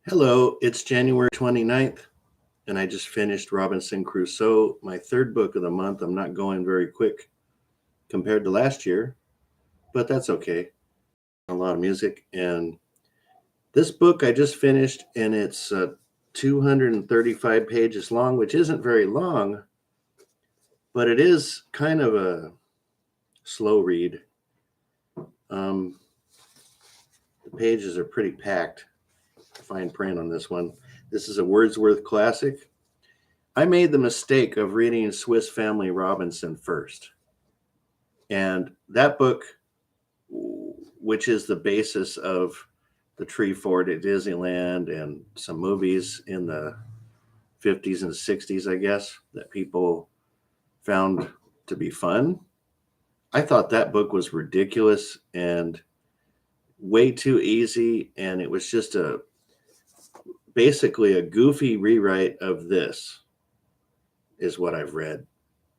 Hello, it's January 29th, and I just finished Robinson Crusoe, my third book of the month. I'm not going very quick compared to last year, but that's okay. A lot of music. And this book I just finished, and it's 235 pages long, which isn't very long, but it is kind of a slow read. Um, the pages are pretty packed. Fine print on this one. This is a Wordsworth classic. I made the mistake of reading Swiss Family Robinson first. And that book, which is the basis of the tree fort at Disneyland and some movies in the 50s and 60s, I guess, that people found to be fun. I thought that book was ridiculous and way too easy. And it was just basically a goofy rewrite of this, is what I've read.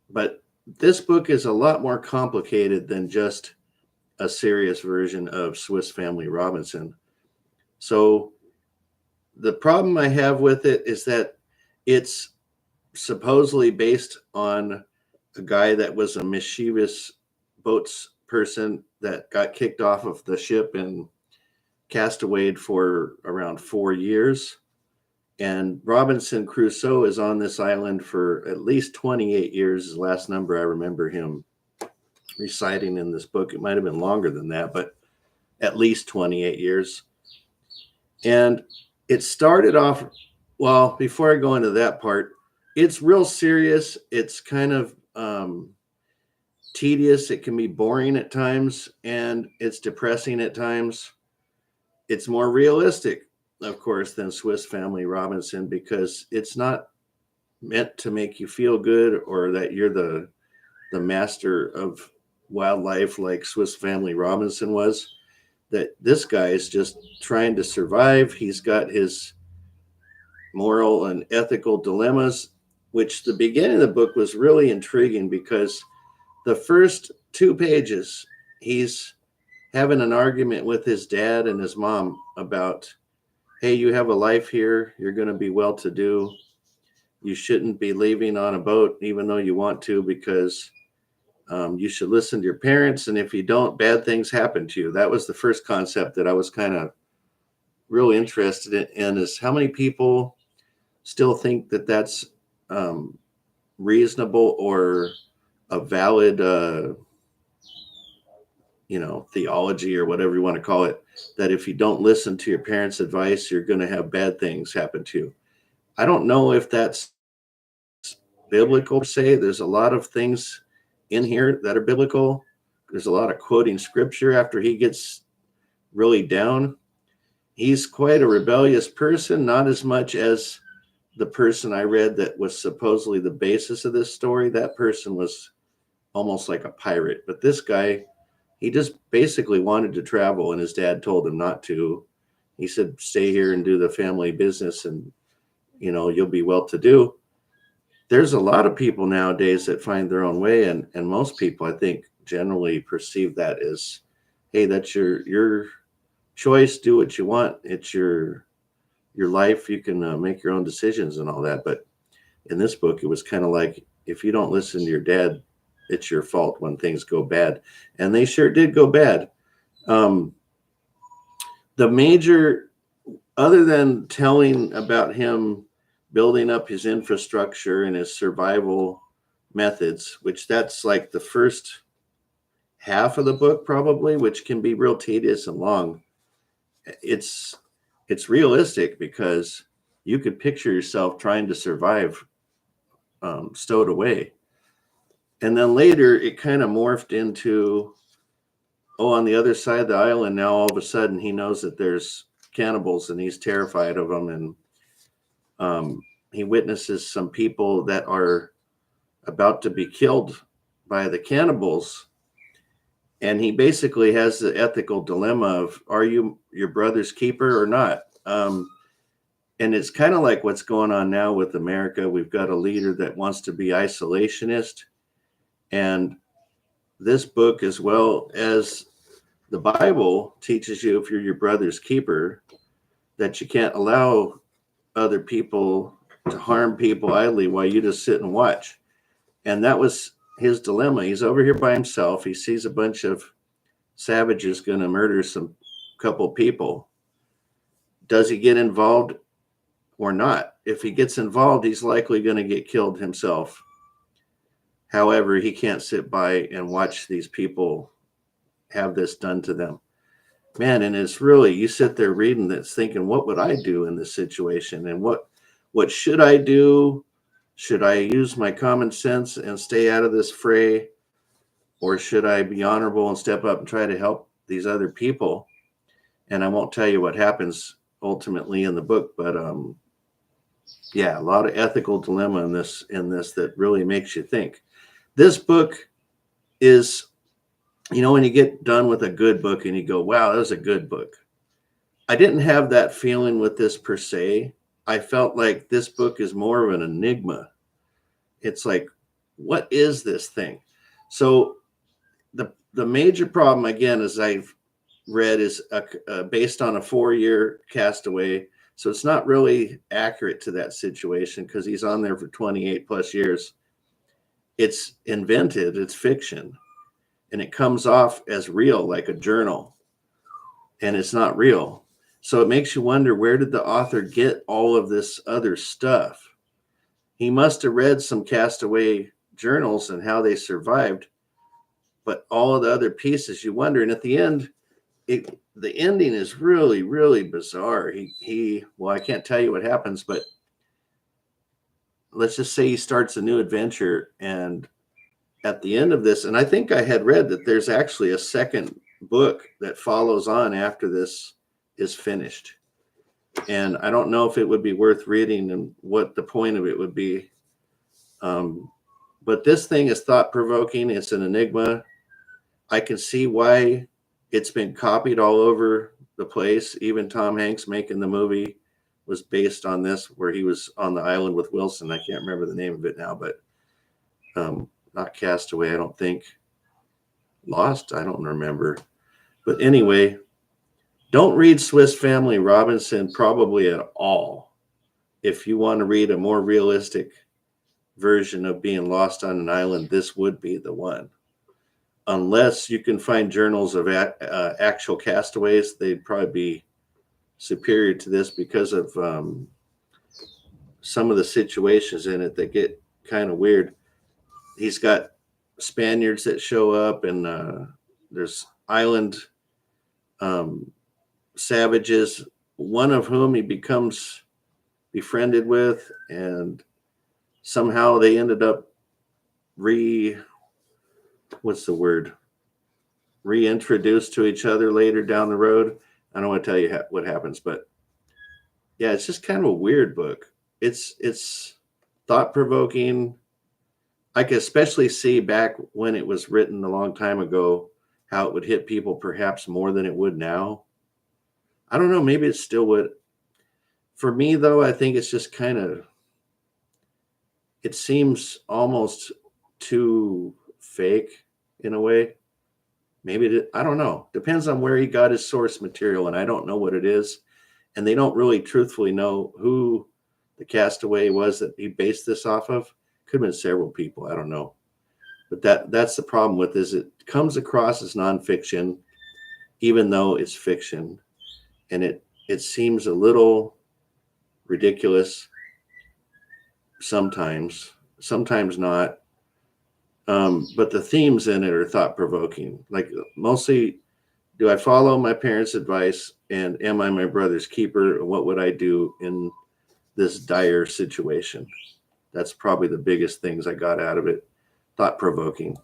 But this book is a lot more complicated than just a serious version of Swiss Family Robinson. So the problem I have with it is that it's supposedly based on a guy that was a mischievous boats person that got kicked off of the ship and castawayed for around 4 years. And Robinson Crusoe is on this island for at least 28 years, is the last number I remember him reciting in this book. It might have been longer than that, but at least 28 years. And it started off, well, before I go into that part, it's real serious. It's kind of tedious. It can be boring at times, and it's depressing at times. It's more realistic, of course, than Swiss Family Robinson because it's not meant to make you feel good or that you're the master of wildlife like Swiss Family Robinson was. That this guy is just trying to survive. He's got his moral and ethical dilemmas, which the beginning of the book was really intriguing because the first 2 pages, he's having an argument with his dad and his mom about, hey, you have a life here. You're going to be well to do. You shouldn't be leaving on a boat, even though you want to, because you should listen to your parents. And if you don't, bad things happen to you. That was the first concept that I was kind of really interested in is how many people still think that that's reasonable or a valid, theology or whatever you want to call it, that if you don't listen to your parents' advice, you're going to have bad things happen to you. I don't know if that's biblical per se. There's a lot of things in here that are biblical. There's a lot of quoting scripture after he gets really down. He's quite a rebellious person, not as much as the person I read that was supposedly the basis of this story. That person was almost like a pirate. But this guy, he just basically wanted to travel, and his dad told him not to. He said, stay here and do the family business, and, you'll be well to do. There's a lot of people nowadays that find their own way, and most people, I think, generally perceive that as, hey, that's your choice. Do what you want. It's your life. You can make your own decisions and all that. But in this book, it was kind of like, if you don't listen to your dad, it's your fault when things go bad. And they sure did go bad. The major, other than telling about him building up his infrastructure and his survival methods, which that's like the first half of the book probably, which can be real tedious and long. It's realistic because you could picture yourself trying to survive stowed away. And then later it kind of morphed into, on the other side of the island, now all of a sudden he knows that there's cannibals and he's terrified of them. And he witnesses some people that are about to be killed by the cannibals. And he basically has the ethical dilemma of, are you your brother's keeper or not? And it's kind of like what's going on now with America. We've got a leader that wants to be isolationist. And this book, as well as the Bible, teaches you if you're your brother's keeper, that you can't allow other people to harm people idly while you just sit and watch. And that was his dilemma. He's over here by himself. He sees a bunch of savages going to murder some couple people. Does he get involved or not? If he gets involved, he's likely going to get killed himself. However, he can't sit by and watch these people have this done to them. Man, and it's really, you sit there reading this thinking, what would I do in this situation? And what should I do? Should I use my common sense and stay out of this fray? Or should I be honorable and step up and try to help these other people? And I won't tell you what happens ultimately in the book, but yeah, a lot of ethical dilemma in this that really makes you think. This book is, when you get done with a good book and you go, wow, that was a good book. I didn't have that feeling with this per se. I felt like this book is more of an enigma. It's like, what is this thing? So the major problem, again, as I've read, is based on a 4-year Castaway. So it's not really accurate to that situation because he's on there for 28 plus years. It's invented, it's fiction, and it comes off as real, like a journal, and it's not real. So it makes you wonder, where did the author get all of this other stuff? He must have read some Castaway journals and how they survived, but all of the other pieces, you wonder. And at the end, the ending is really, really bizarre. Well, I can't tell you what happens, but let's just say he starts a new adventure. And at the end of this, and I think I had read that there's actually a second book that follows on after this is finished. And I don't know if it would be worth reading and what the point of it would be. But this thing is thought-provoking. It's an enigma. I can see why it's been copied all over the place. Even Tom Hanks making the movie was based on this, where he was on the island with Wilson. I can't remember the name of it now, but not Castaway, I don't think. Lost, I don't remember. But anyway, don't read Swiss Family Robinson probably at all. If you want to read a more realistic version of being lost on an island, this would be the one. Unless you can find journals of actual castaways, they'd probably be superior to this because of some of the situations in it that get kind of weird. He's got Spaniards that show up, and there's island savages, one of whom he becomes befriended with, and somehow they ended up reintroduced to each other later down the road. I don't want to tell you what happens, but yeah, it's just kind of a weird book. It's thought-provoking. I could especially see back when it was written a long time ago how it would hit people perhaps more than it would now. I don't know, maybe it still would. For me, though, I think it's just kind of, it seems almost too fake in a way. Maybe I don't know. Depends on where he got his source material, and I don't know what it is. And they don't really truthfully know who the Castaway was that he based this off of. Could have been several people. I don't know. But that's the problem with this. It comes across as nonfiction, even though it's fiction. And it seems a little ridiculous sometimes not. But the themes in it are thought-provoking. Like, mostly, do I follow my parents' advice, and am I my brother's keeper? What would I do in this dire situation? That's probably the biggest things I got out of it. Thought-provoking.